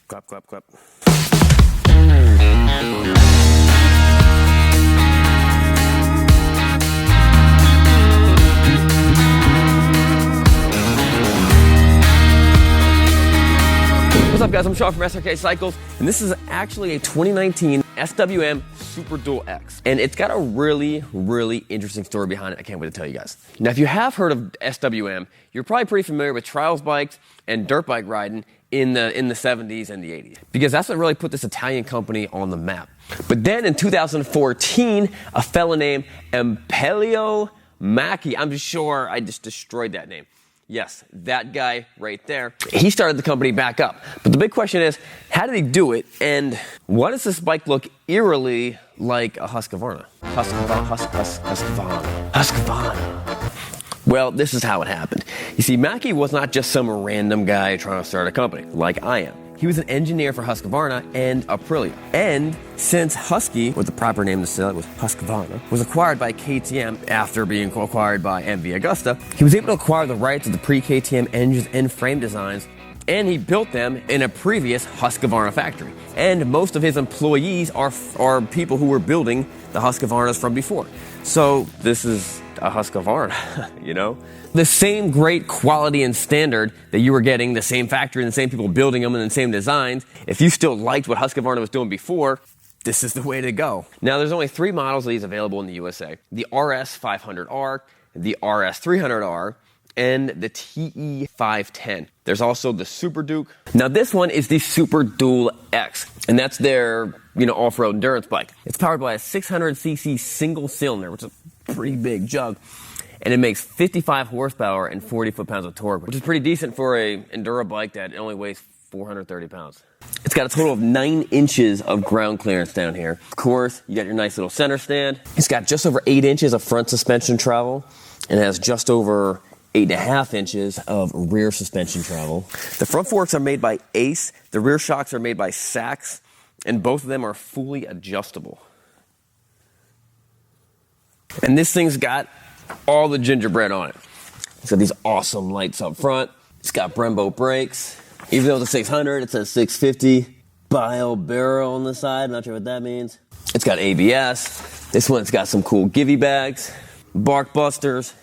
Clap, clap, clap. What's up, guys? I'm Sean from Srkcycles, and this is actually a 2019 SWM Super Dual X. And it's got a really, really interesting story behind it. I can't wait to tell you guys. Now, if you have heard of SWM, you're probably pretty familiar with trials bikes and dirt bike riding in the 70s and the 80s, because that's what really put this Italian company on the map. But then in 2014, a fella named Ampelio Macchi, I'm sure I just destroyed that name. Yes, that guy right there. He started the company back up. But the big question is, how did he do it? And why does this bike look eerily like a Husqvarna? Husqvarna. Well, this is how it happened. You see, Macchi was not just some random guy trying to start a company, like I am. He was an engineer for Husqvarna and Aprilia. And since Husky, with the proper name to sell it was Husqvarna, was acquired by KTM after being acquired by MV Agusta, he was able to acquire the rights of the pre-KTM engines and frame designs, and he built them in a previous Husqvarna factory. And most of his employees are people who were building the Husqvarnas from before. So this is a Husqvarna, you know? The same great quality and standard that you were getting, the same factory and the same people building them and the same designs. If you still liked what Husqvarna was doing before, this is the way to go. Now, there's only 3 models of these available in the USA. The RS 500R, the RS 300R, and the TE 510. There's also the Super Duke. Now, this one is the Super Dual X, and that's their, off-road endurance bike. It's powered by a 600cc single cylinder, which is a pretty big jug. And it makes 55 horsepower and 40 foot-pounds of torque, which is pretty decent for a enduro bike that only weighs 430 pounds. It's got a total of 9 inches of ground clearance down here. Of course, you got your nice little center stand. It's got just over 8 inches of front suspension travel, and it has just over 8.5 inches of rear suspension travel. The front forks are made by Ace. The rear shocks are made by Sachs, and both of them are fully adjustable. And this thing's got all the gingerbread on it. It's got these awesome lights up front. It's got Brembo brakes. Even though it's a 600, it says 650. Bio barrel on the side. Not sure what that means. It's got ABS. This one's got some cool givey bags, bark busters,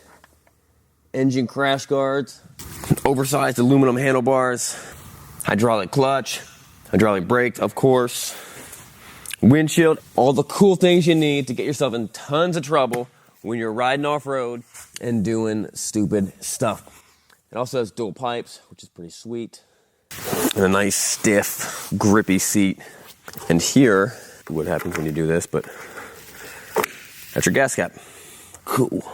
engine crash guards, oversized aluminum handlebars, hydraulic clutch, hydraulic brakes, of course, windshield, all the cool things you need to get yourself in tons of trouble when you're riding off-road and doing stupid stuff. It also has dual pipes, which is pretty sweet. And a nice, stiff, grippy seat. And here, what happens when you do this, but that's your gas cap. Cool.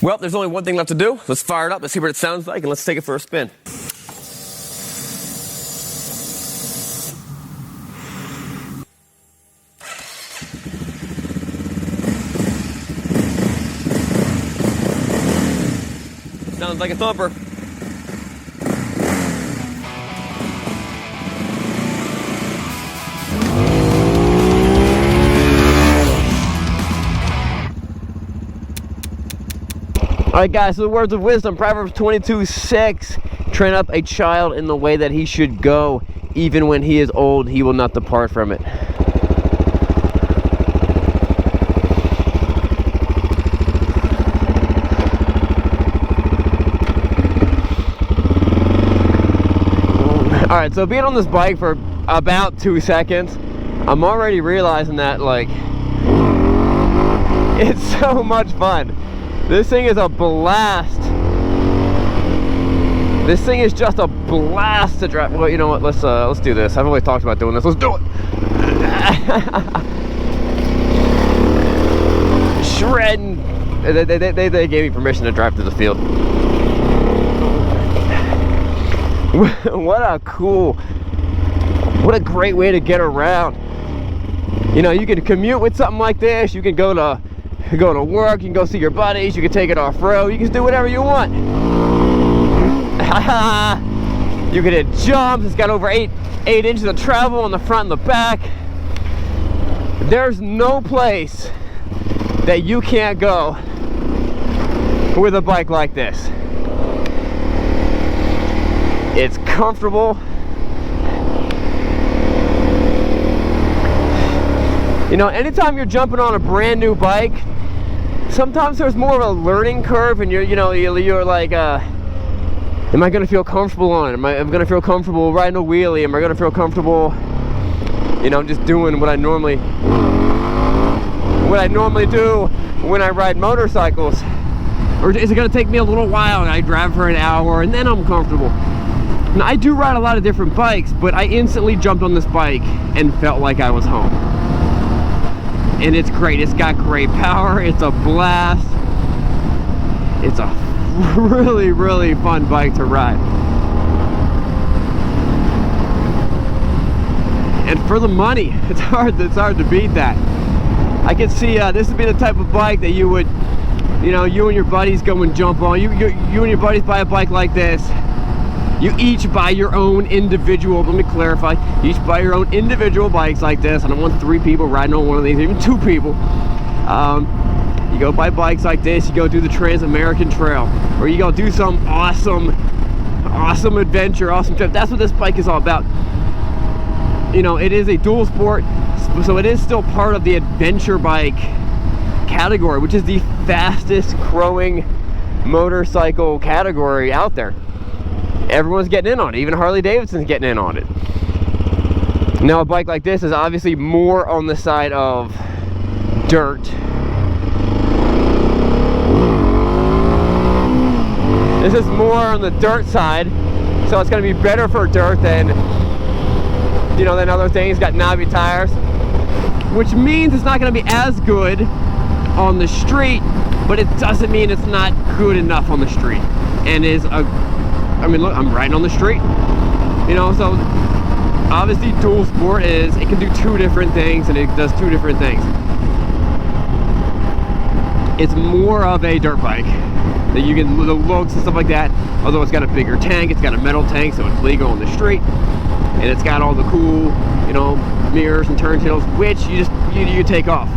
Well, there's only one thing left to do. Let's fire it up, let's see what it sounds like, and let's take it for a spin. Sounds like a thumper. All right, guys, so the words of wisdom, Proverbs 22:6, train up a child in the way that he should go. Even when he is old, he will not depart from it. All right, so being on this bike for about 2 seconds, I'm already realizing that, it's so much fun. This thing is a blast. This thing is just a blast to drive. Well, you know what? Let's do this. I've always talked about doing this. Let's do it. Shredding. They gave me permission to drive through the field. What a great way to get around. You can commute with something like this. You can go to work, you can go see your buddies, you can take it off-road, you can do whatever you want. You can hit jumps. It's got over 8 inches of travel on the front and the back. There's no place that you can't go with a bike like this. It's comfortable. You know, anytime you're jumping on a brand new bike, sometimes there's more of a learning curve, and you're like, am I gonna feel comfortable on it? Am I gonna feel comfortable riding a wheelie? Am I gonna feel comfortable, you know, just doing what I normally do when I ride motorcycles? Or is it gonna take me a little while and I drive for an hour and then I'm comfortable? Now, I do ride a lot of different bikes, but I instantly jumped on this bike and felt like I was home. And it's great. It's got great power. It's a blast. It's a really, really fun bike to ride. And for the money, it's hard to beat that. I can see this would be the type of bike that you would, you know, you and your buddies go and jump on. You and your buddies buy a bike like this. You each buy your own individual, let me clarify, you each buy your own individual bikes like this. I don't want 3 people riding on one of these, even 2 people. You go buy bikes like this, you go do the Trans-American Trail, or you go do some awesome adventure, awesome trip. That's what this bike is all about. You know, it is a dual sport, so it is still part of the adventure bike category, which is the fastest growing motorcycle category out there. Everyone's getting in on it. Even Harley Davidson's getting in on it. Now, a bike like this is obviously more on the side of dirt. This is more on the dirt side, so it's going to be better for dirt than, you know, than other things. Got knobby tires, which means it's not going to be as good on the street, but it doesn't mean it's not good enough on the street. And is a, I mean, look, I'm riding on the street, you know, so obviously dual sport is, it can do 2 different things, and it does 2 different things. It's more of a dirt bike that you can, the looks and stuff like that, although it's got a bigger tank, it's got a metal tank, so it's legal on the street, and it's got all the cool, you know, mirrors and turntables, which you take off.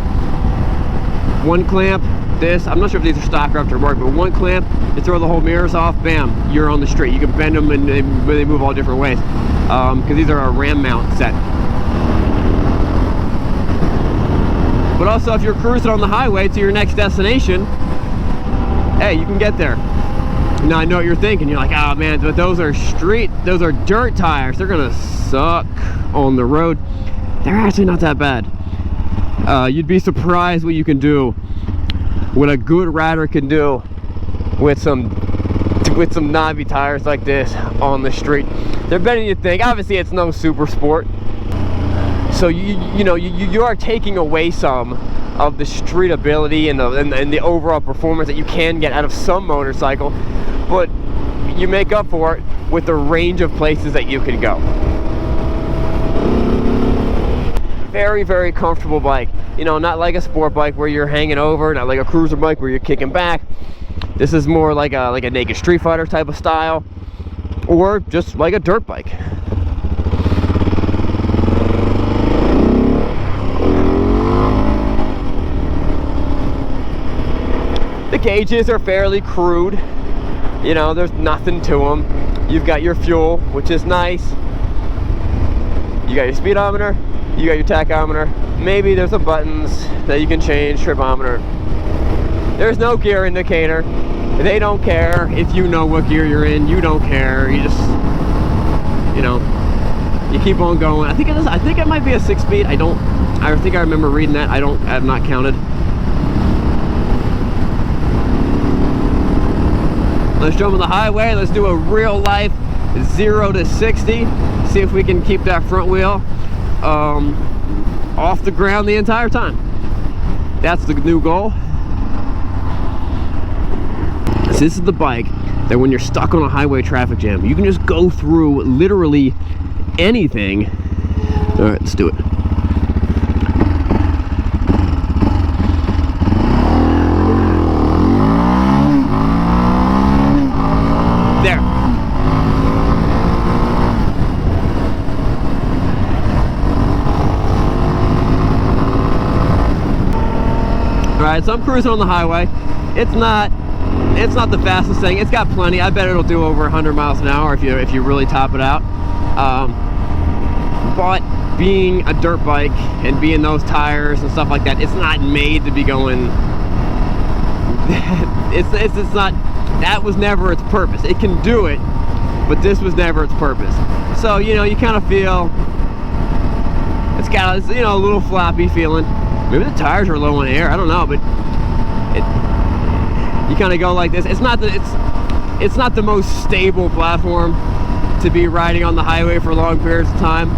One clamp, this, I'm not sure if these are stock or aftermarket, but one clamp, you throw the whole mirrors off, bam, you're on the street. You can bend them and they move all different ways, because these are a ram mount set. But also, if you're cruising on the highway to your next destination, hey, you can get there. Now, I know what you're thinking. You're like, oh man, but those are dirt tires. They're gonna suck on the road. They're actually not that bad. You'd be surprised what you can do, what a good rider can do with some knobby tires like this on the street. They're better than you think. Obviously, it's no super sport, so you are taking away some of the street ability and the overall performance that you can get out of some motorcycle, but you make up for it with the range of places that you can go. Very, very comfortable bike. You know, not like a sport bike where you're hanging over, not like a cruiser bike where you're kicking back. This is more like a naked Street Fighter type of style, or just like a dirt bike. The gauges are fairly crude. You know, there's nothing to them. You've got your fuel, which is nice. You got your speedometer, you got your tachometer. Maybe there's some buttons that you can change, tripometer. There's no gear indicator. They don't care if you know what gear you're in. You don't care. You just, you know, you keep on going. I think it might be a 6-speed. I think I remember reading that. I have not counted. Let's jump on the highway. Let's do a real life 0 to 60. See if we can keep that front wheel off the ground the entire time. That's the new goal. So this is the bike that when you're stuck on a highway traffic jam, you can just go through literally anything. All right, let's do it. There. All right, so I'm cruising on the highway. It's not It's not the fastest thing. It's got plenty. I bet it'll do over 100 miles an hour if you really top it out. But being a dirt bike and being those tires and stuff like that, it's not made to be going. It's not. That was never its purpose. It can do it, but this was never its purpose. So you know, you kind of feel it's got, you know, a little floppy feeling. Maybe the tires are low in air. I don't know, but you kind of go like this. It's not the most stable platform to be riding on the highway for long periods of time,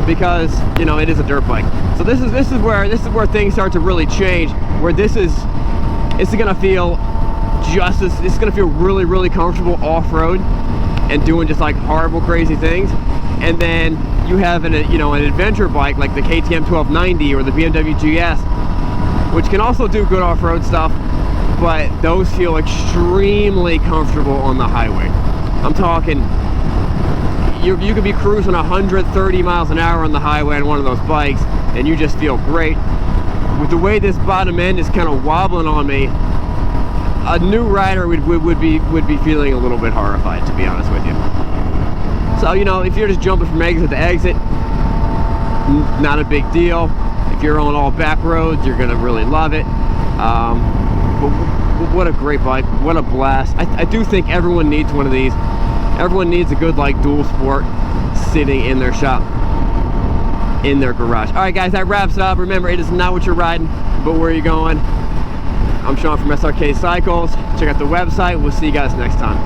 because you know it is a dirt bike. So this is where things start to really change. Where this is gonna feel it's gonna feel really, really comfortable off-road and doing just like horrible, crazy things. And then you have an adventure bike like the KTM 1290 or the BMW GS, which can also do good off-road stuff, but those feel extremely comfortable on the highway. I'm talking, you could be cruising 130 miles an hour on the highway on one of those bikes and you just feel great. With the way this bottom end is kind of wobbling on me, a new rider would be feeling a little bit horrified, to be honest with you. So, you know, if you're just jumping from exit to exit, not a big deal. If you're on all back roads, you're gonna really love it. But what a great bike, what a blast. I do think everyone needs one of these. Everyone needs a good like dual sport sitting in their shop, in their garage. All right guys, that wraps it up. Remember, it is not what you're riding, but where you're going. I'm Sean from Srkcycles. Check out the website. We'll see you guys next time.